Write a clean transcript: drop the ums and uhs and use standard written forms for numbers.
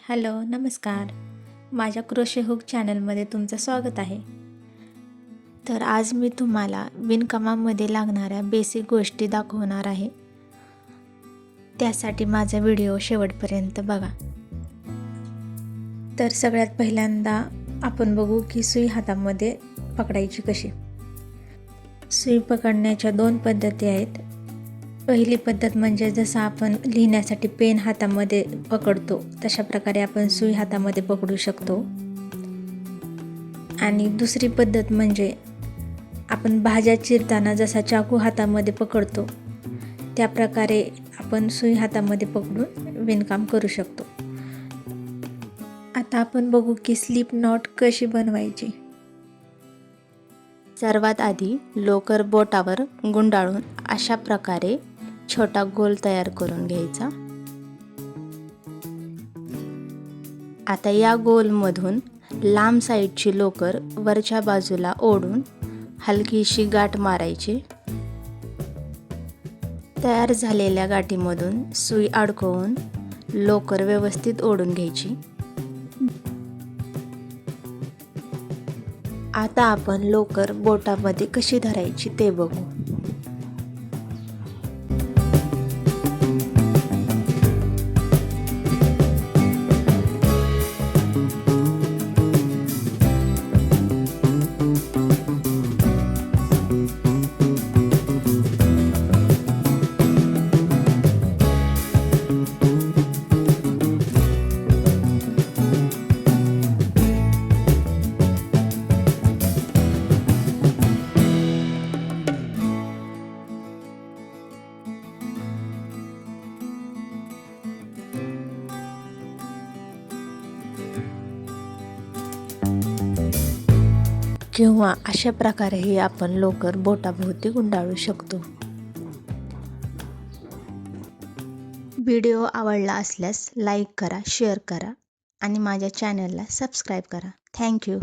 Hello, नमस्कार. माझ्या crochet hook चॅनलमध्ये तुमचं स्वागत आहे. तर आज मी तुम्हाला विणकामामध्ये लागणाऱ्या बेसिक गोष्टी दाखवणार आहे. त्यासाठी माझा व्हिडिओ शेवटपर्यंत बघा. तर सगळ्यात पहिल्यांदा आपण बघू की सुई हातामध्ये पकडायची कशी. सुई पकडण्याच्या 2 पद्धती आहेत. पहिली पद्धत म्हणजे जसं आपण लिहिण्यासाठी पेन हातामध्ये पकडतो तशा प्रकारे आपण सुई हातामध्ये पकडू शकतो. आणि दुसरी पद्धत म्हणजे आपण भाज्या चिरताना जसा चाकू हातामध्ये पकडतो त्या प्रकारे आपण सुई हातामध्ये पकडून विणकाम करू शकतो. आता आपण बघू की स्लिप नॉट कशी बनवायची. सर्वात आधी लोकर बोटावर गुंडाळून अशा प्रकारे छोटा गोल तयार करून घ्यायचा. आता या गोलमधून लांब साईडची लोकर वरच्या बाजूला ओढून हलकीशी गाठ मारायची. तयार झालेल्या गाठीमधून सुई अडकवून लोकर व्यवस्थित ओढून घ्यायची. आता आपण लोकर बोटामध्ये कशी धरायची ते बघू. किंवा अशा प्रकारेही आपण लोकर बोटाभोवती गुंडाळू शकतो. व्हिडिओ आवडला असल्यास लाईक करा, शेअर करा आणि माझ्या चॅनलला सबस्क्राईब करा. थँक्यू.